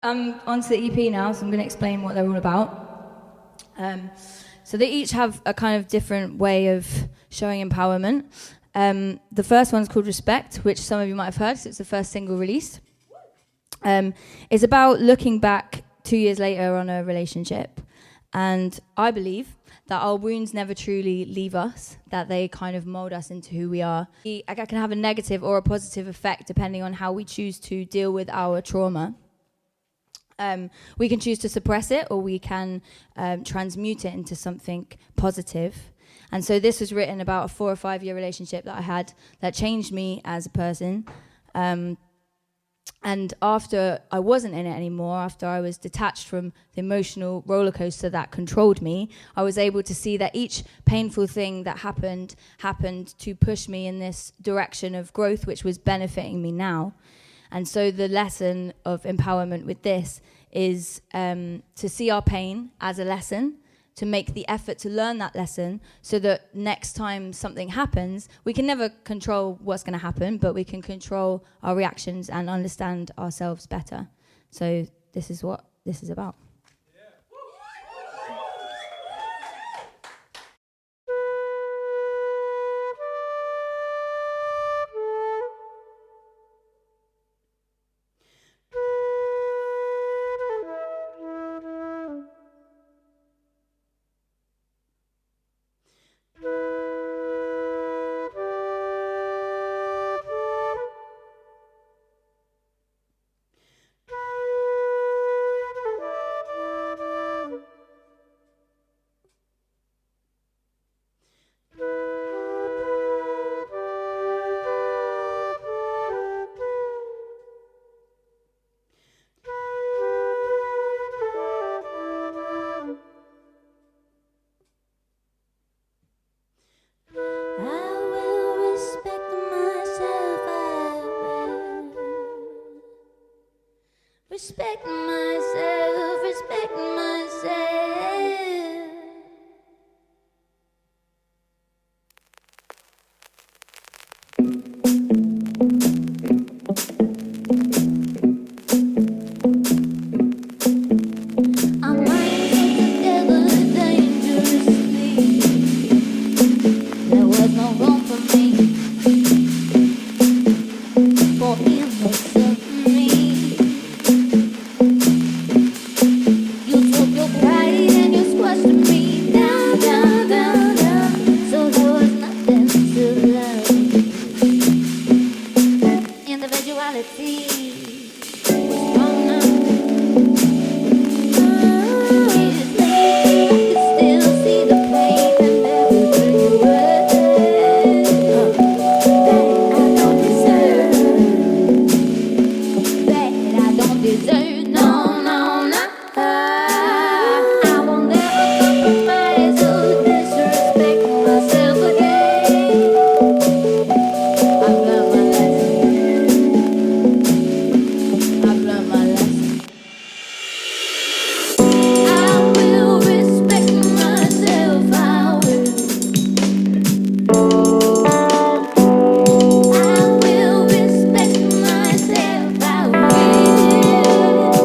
Onto the EP now, so I'm going to explain what they're all about. So they each have a kind of different way of showing empowerment. The first one's called Respect, which some of you might have heard, because it's the first single released. It's about looking back 2 years later on a relationship. And I believe that our wounds never truly leave us, that they kind of mold us into who we are. It can have a negative or a positive effect depending on how we choose to deal with our trauma. We can choose to suppress it, or we can transmute it into something positive. And so this was written about a 4 or 5 year relationship that I had that changed me as a person. And after I wasn't in it anymore, after I was detached from the emotional roller coaster that controlled me, I was able to see that each painful thing that happened to push me in this direction of growth, which was benefiting me now. And so the lesson of empowerment with this is to see our pain as a lesson, to make the effort to learn that lesson so that next time something happens, we can never control what's going to happen, but we can control our reactions and understand ourselves better. So this is what this is about. Respect myself, respect myself. I'm running together dangerously. There was no room for me, for him except me. You took your pride and you squashed me down, down, down, down. So there was nothing to love. Individuality was strong now. Years later, I could still see the pain and everything you were. That I don't deserve, no, no, no. I will never compromise or disrespect myself again. I've learned my lesson. I've learned my lesson. I will respect myself. I will respect myself. I will.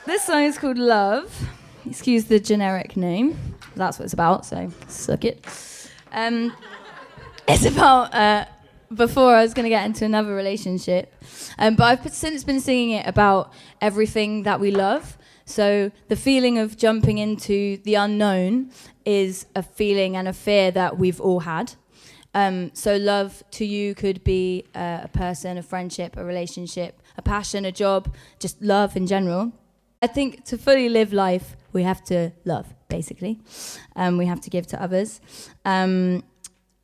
This song is called Love. Excuse the generic name. That's what it's about, so suck it. It's about before I was going to get into another relationship. But I've since been singing it about everything that we love. So the feeling of jumping into the unknown is a feeling and a fear that we've all had. So love to you could be a person, a friendship, a relationship, a passion, a job, just love in general. I think to fully live life, we have to love, basically. We have to give to others. And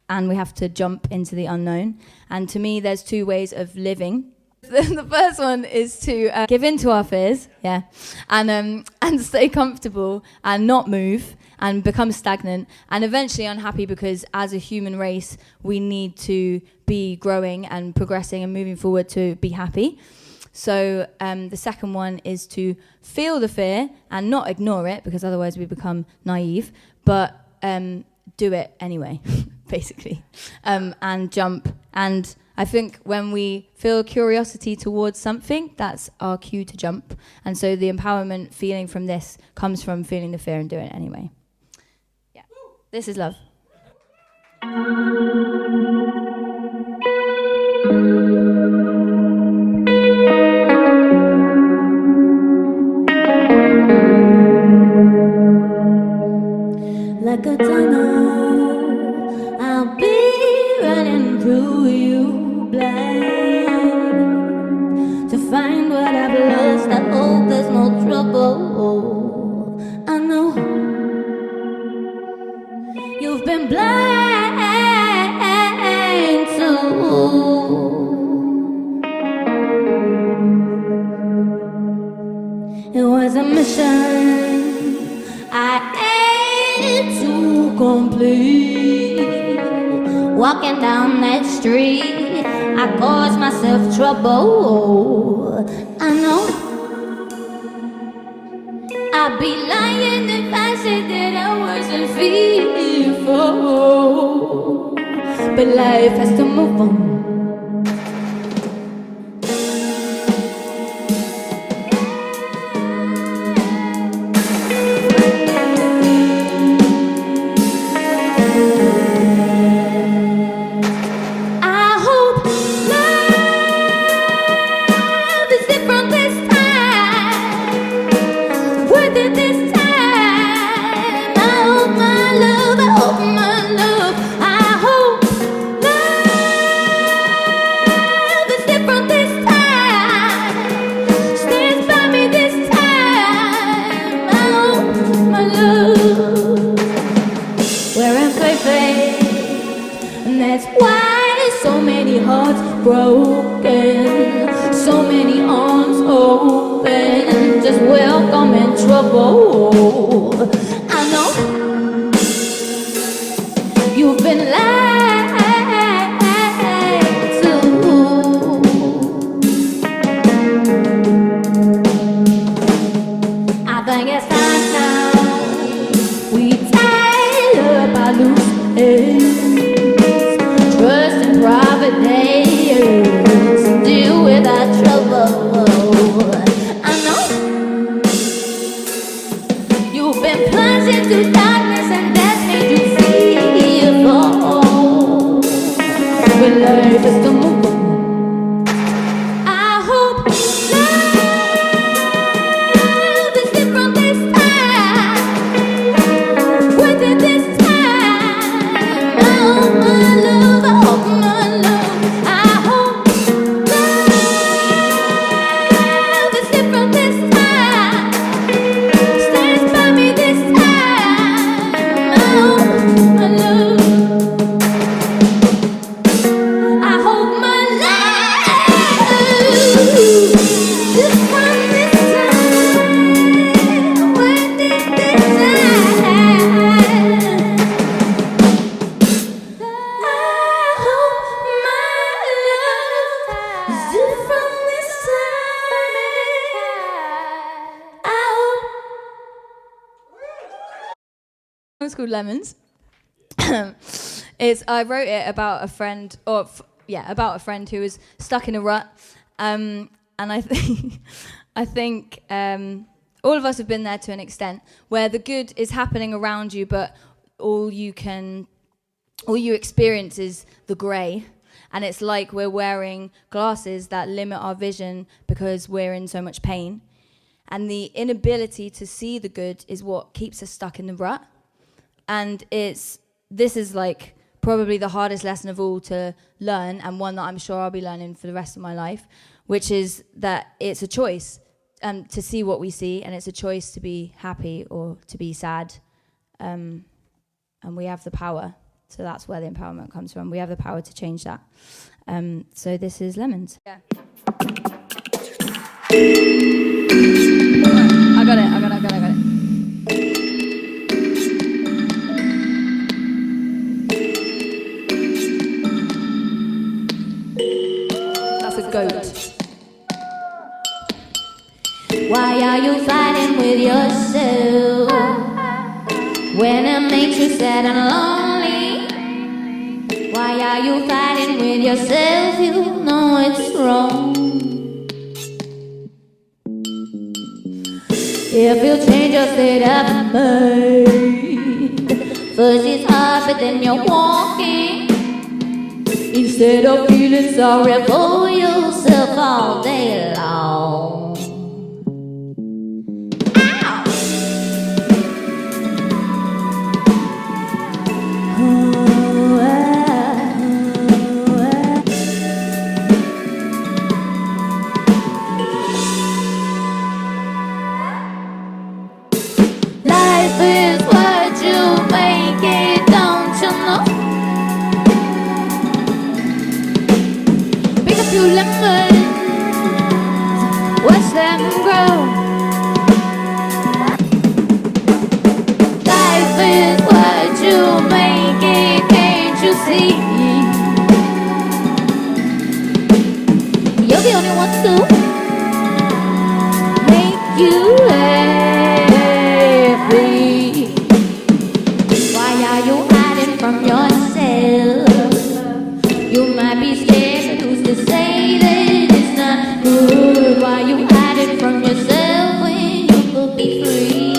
we have to jump into the unknown. And to me, there's two ways of living. The first one is to give in to our fears, and stay comfortable and not move and become stagnant and eventually unhappy, because as a human race, we need to be growing and progressing and moving forward to be happy. So the second one is to feel the fear and not ignore it, because otherwise we become naive, but do it anyway, basically, and jump. And I think when we feel curiosity towards something, that's our cue to jump. And so the empowerment feeling from this comes from feeling the fear and doing it anyway. Yeah, this is love. Like a tunnel, I'll be running through you blind to find what I've lost. I hope there's no trouble. I know you've been blind too. It was a mission I to complete. Walking down that street, I caused myself trouble. I know I'd be lying if I said that I wasn't fearful. But life has to move on. Broken, so many arms open, just welcome in trouble. I know you've been lied to. I think it's time now we tie up our loose ends, trust in private days. Deal with our trouble. I know you've been plunged into darkness, and that's made you fearful. When life is to move on, I hope love is different this time. With it this time, I hope my love, I hope my love. It's called Lemons. I wrote it about a friend, about a friend who was stuck in a rut, and I think all of us have been there to an extent, where the good is happening around you, but all you experience is the grey. And it's like we're wearing glasses that limit our vision because we're in so much pain. And the inability to see the good is what keeps us stuck in the rut. And this is like probably the hardest lesson of all to learn, and one that I'm sure I'll be learning for the rest of my life, which is that it's a choice to see what we see, and it's a choice to be happy or to be sad. And we have the power. So that's where the empowerment comes from. We have the power to change that. So this is Lemons. Yeah. I got it. That's a goat. Why are you fighting with yourself when it makes you sad and lonely? Why are you fighting with yourself? You know it's wrong. If you change your state of mind, first it's hard, but then you're walking. Instead of feeling sorry for yourself all day long. Life is what you make it, don't you know? Pick a few lemons, watch them grow. Life is what you make it, can't you see? You're the only one to make you happy. Why are you hiding from yourself? You might be scared, but who's to say that it's not good? Why you hiding from yourself when you could be free?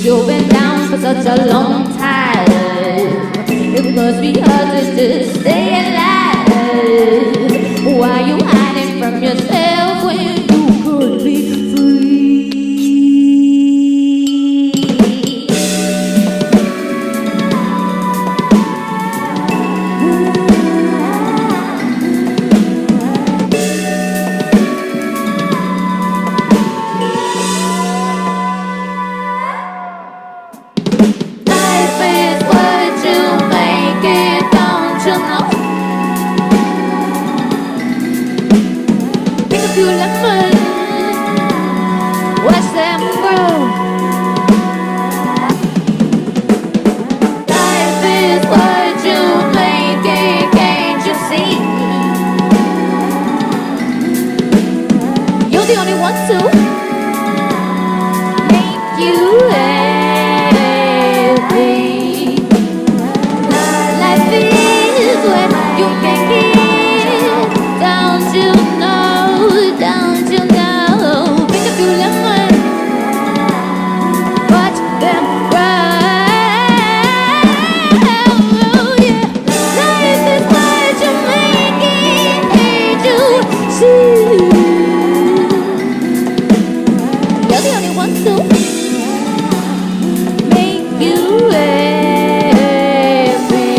You've been down for such a long time. It must be hard just to stay alive. Why you hiding from yourself when you could be free? Life is what you make it, don't you know? Pick a few lemons, watch them grow. Life is what you make it, can't you see? You're the only one to make you happy. Life is what you make it, don't you know? Don't you know? Pick a few lemons, watch them grow. Yeah. Life is what you make it, can't you see? You're the only one to make you happy.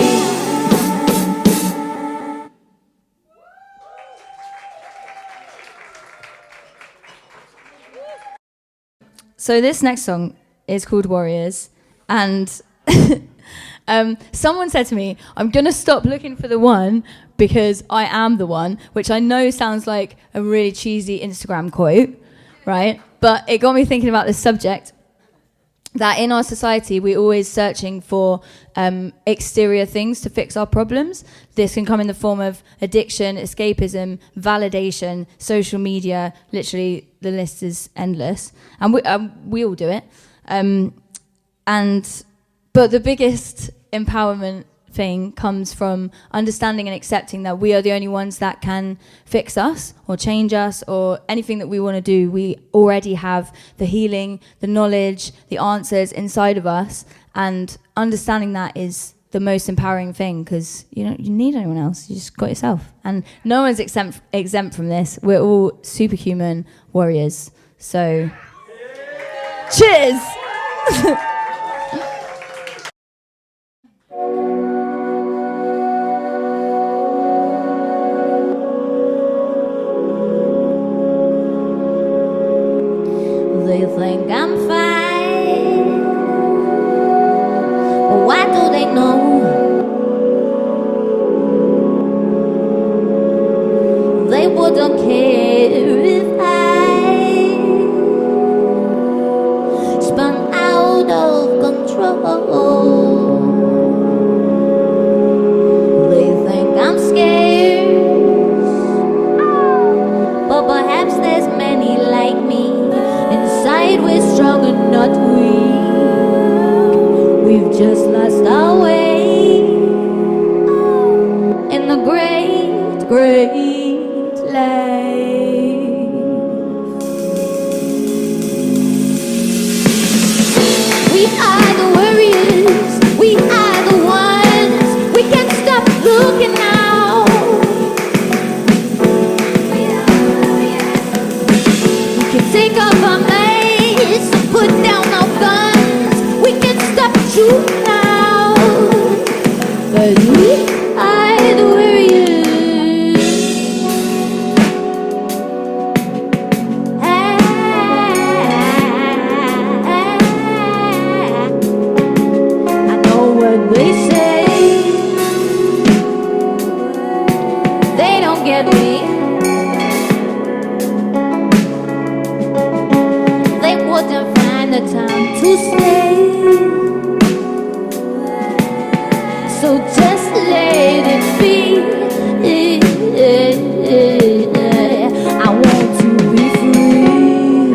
So this next song is called Warriors, and someone said to me, I'm going to stop looking for the one because I am the one, which I know sounds like a really cheesy Instagram quote, right? But it got me thinking about this subject, that in our society we're always searching for exterior things to fix our problems. This can come in the form of addiction, escapism, validation, social media. Literally, the list is endless, and we all do it. But the biggest empowerment thing comes from understanding and accepting that we are the only ones that can fix us or change us or anything that we want to do. We already have the healing, the knowledge, the answers inside of us, and understanding that is the most empowering thing, because you don't need anyone else. You just got yourself, and no one's exempt from this. We're all superhuman warriors. So, cheers. They think I'm fine, but why do they know? They wouldn't care if I spun out of control. They think I'm scared, but perhaps there's many like me. Inside we're strong and not weak. We've just lost our way in the great, great life. We are the warriors. We are the ones. We can't stop looking now. We can take off our mace and put down our guns. We can stop the truth now. But we are the warriors. I know what they say. They don't get me. They wouldn't find the time to stay. So just let it be. I want to be free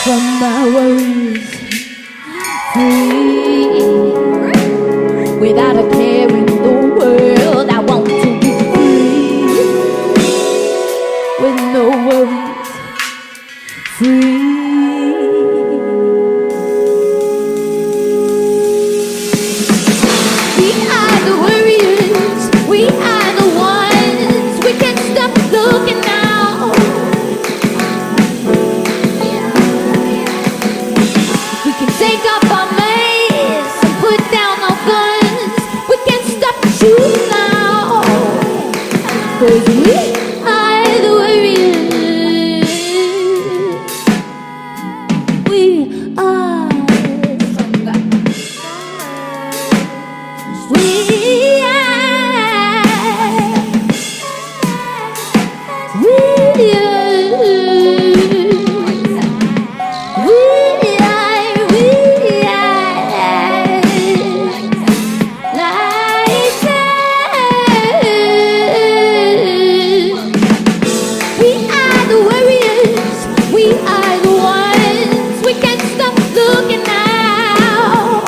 from my worries, free without a care in the world. I want to be free with no worries, free. We are the warriors. We are the ones. We can't stop looking now. We can take up our mace and put down our guns. We can't stop the truth now. 'Cause we are the warriors. We are. We are the warriors. We are the ones. We can't stop looking now.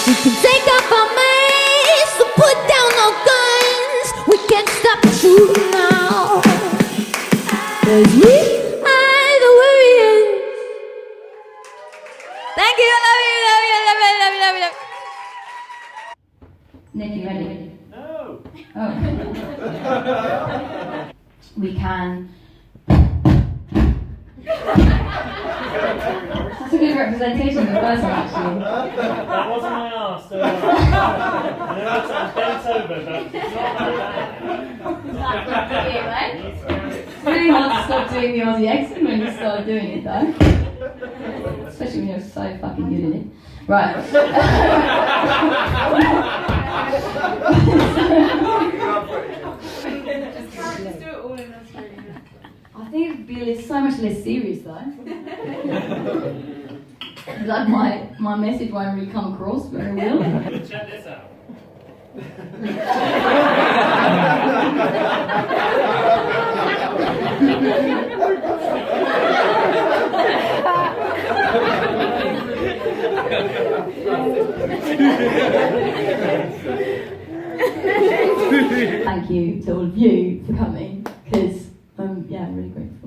We can take up our mace and put down our guns. We can't stop the truth now. 'Cause we are the warriors. Thank you. I love you. Love you. Love you. Love you. Love you. Love you. Nick, you ready? No. Oh. We can. That's a good representation of the person, actually. That wasn't my arse. I know that sounds bent over, but it's not that bad. It's really hard to stop doing the Aussie accent when you start doing it, though. Especially when you're so fucking good at it. Right. I think it'd be so much less serious, though. Like my message won't really come across very well. Check this out. thank you to all of you for coming, because I'm really grateful.